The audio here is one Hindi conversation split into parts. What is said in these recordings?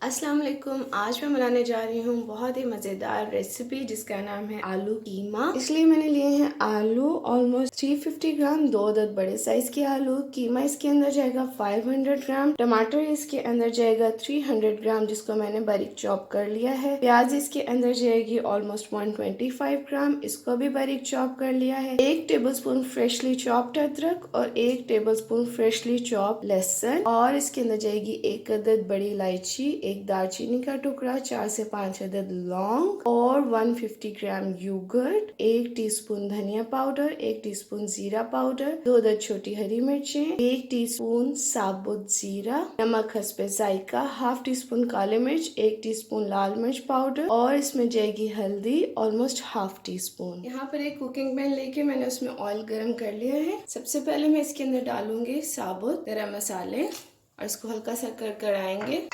अस्सलाम वालेकुम। आज मैं बनाने जा रही हूँ बहुत ही मज़ेदार रेसिपी जिसका नाम है आलू कीमा। इसलिए मैंने लिए हैं आलू ऑलमोस्ट 350 ग्राम, 2 अदद बड़े साइज के आलू। कीमा इसके अंदर जाएगा 500 ग्राम। टमाटर इसके अंदर जाएगा 300 ग्राम जिसको मैंने बारीक चॉप कर लिया है। प्याज इसके अंदर जाएगी ऑलमोस्ट 125 ग्राम, इसको भी बारीक चॉप कर लिया है। 1 टेबलस्पून फ्रेशली चॉप्ड अदरक और 1 टेबलस्पून फ्रेशली चॉप लहसुन, और इसके अंदर जाएगी 1 अदद बड़ी इलायची, 1 दालचीनी का टुकड़ा, 4 से 5 अदद लौंग और 150 ग्राम योगर्ट, 1 टीस्पून धनिया पाउडर, 1 टीस्पून जीरा पाउडर, 2 अदद छोटी हरी मिर्चें, 1 टीस्पून साबुत जीरा, नमक हस्बे जायका, हाफ टी स्पून काली मिर्च, 1 टीस्पून लाल मिर्च पाउडर, और इसमें जाएगी हल्दी ऑलमोस्ट हाफ टी स्पून। यहाँ पर एक कुकिंग पैन लेके मैंने उसमें ऑयल गरम कर लिया है। सबसे पहले मैं इसके अंदर डालूंगी साबुत गरम मसाले और इसको हल्का सा कराएंगे।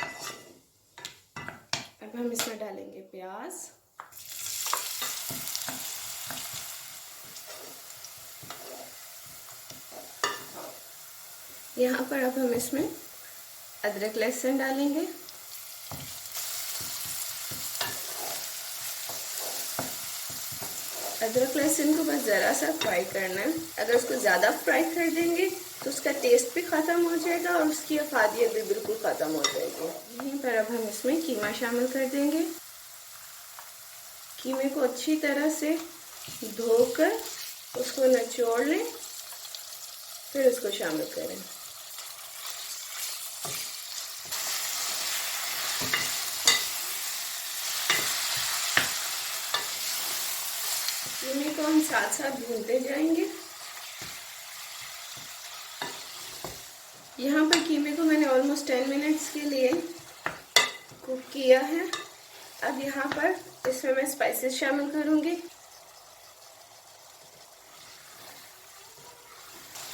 अब हम इसमें डालेंगे प्याज, यहाँ पर अब हम इसमें अदरक लहसुन डालेंगे। अदरक लहसुन को बस ज़रा सा फ्राई करना है। अगर उसको ज़्यादा फ्राई कर देंगे तो उसका टेस्ट भी ख़त्म हो जाएगा और उसकी अफादियत भी बिल्कुल ख़त्म हो जाएगी। यहीं पर अब हम इसमें कीमा शामिल कर देंगे। कीमे को अच्छी तरह से धोकर उसको निचोड़ लें, फिर उसको शामिल करें। कीमे को हम साथ साथ भूनते जाएंगे। यहाँ पर कीमे को मैंने ऑलमोस्ट 10 मिनट्स के लिए कुक किया है। अब यहाँ पर इसमें मैं स्पाइसेस शामिल करूँगी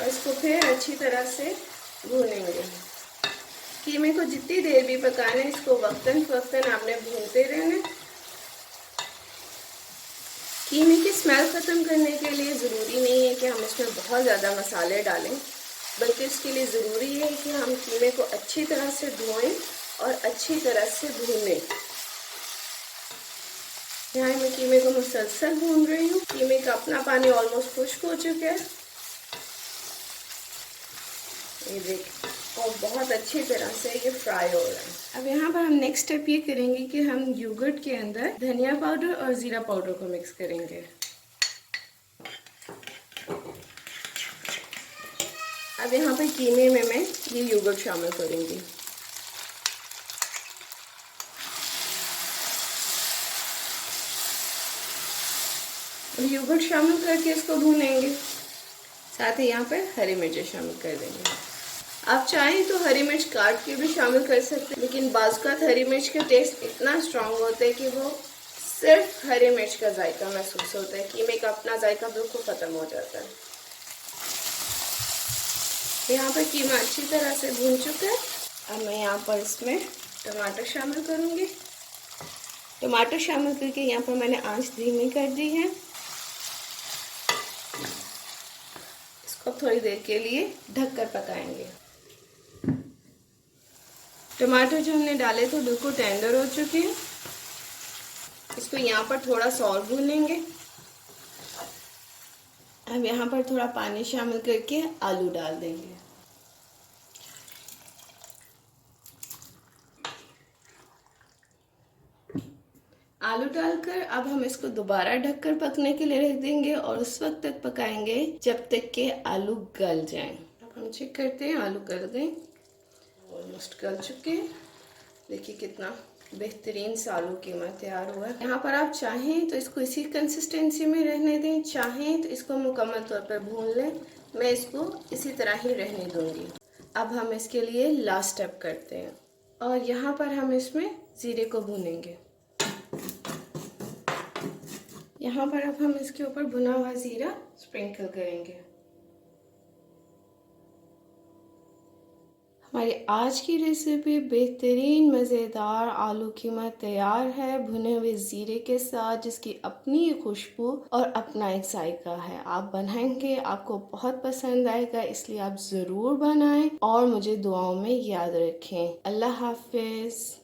और इसको फिर अच्छी तरह से भूनेंगे। कीमे को जितनी देर भी पकाना है, इसको वक्तन फक्तन आपने भूनते रहना। कीमे की स्मेल ख़त्म करने के लिए ज़रूरी नहीं है कि हम इसमें बहुत ज़्यादा मसाले डालें, बल्कि इसके लिए ज़रूरी है कि हम कीमे को अच्छी तरह से धोएं और अच्छी तरह से भूनें। यहाँ मैं कीमे को मुसलसल भून रही हूँ। कीमे का अपना पानी ऑलमोस्ट खुश्क हो चुका है, ये देखिए, और बहुत अच्छी तरह से ये फ्राई हो रहा है। अब यहाँ पर हम नेक्स्ट स्टेप ये करेंगे कि हम योगर्ट के अंदर धनिया पाउडर और जीरा पाउडर को मिक्स करेंगे। अब यहाँ पर कीमे में मैं ये योगर्ट शामिल करूँगी। योगर्ट शामिल करके इसको भूनेंगे। साथ ही यहाँ पर हरी मिर्चें शामिल कर देंगे। आप चाहें तो हरी मिर्च काट के भी शामिल कर सकते हैं, लेकिन बाज़ हरी मिर्च का टेस्ट इतना स्ट्रांग होता है कि वो सिर्फ हरी मिर्च का जायका महसूस होता है। कीमे का अपना जायका बिल्कुल ख़त्म हो जाता है। यहाँ पर कीमा अच्छी तरह से भून चुका है। अब मैं यहाँ पर इसमें टमाटर शामिल करूँगी। टमाटर शामिल करके यहाँ पर मैंने आंच धीमी कर दी है। इसको थोड़ी देर के लिए ढककर पकाएंगे। टमाटर जो हमने डाले थे बिल्कुल टेंडर हो चुके हैं। इसको यहाँ पर थोड़ा सा और भूनेंगे। अब यहाँ पर थोड़ा पानी शामिल करके आलू डाल देंगे। आलू डालकर अब हम इसको दोबारा ढककर पकने के लिए रख देंगे और उस वक्त तक पकाएंगे जब तक कि आलू गल जाएं। अब हम चेक करते हैं, आलू गल गए, ऑलमोस्ट गल चुके हैं। देखिए कितना बेहतरीन सा आलू कीमा तैयार हुआ है। यहाँ पर आप चाहें तो इसको इसी कंसिस्टेंसी में रहने दें, चाहें तो इसको मुकम्मल तौर पर भून लें। मैं इसको इसी तरह ही रहने दूंगी। अब हम इसके लिए लास्ट स्टेप करते हैं और यहाँ पर हम इसमें ज़ीरे को भूनेंगे। यहाँ पर अब हम इसके ऊपर भुना हुआ ज़ीरा स्प्रिंकल करेंगे। हमारी आज की रेसिपी बेहतरीन मज़ेदार आलू कीमा तैयार है भुने हुए ज़ीरे के साथ, जिसकी अपनी खुशबू और अपना एक जायका है। आप बनाएंगे, आपको बहुत पसंद आएगा, इसलिए आप ज़रूर बनाएं और मुझे दुआओं में याद रखें। अल्लाह हाफिज़।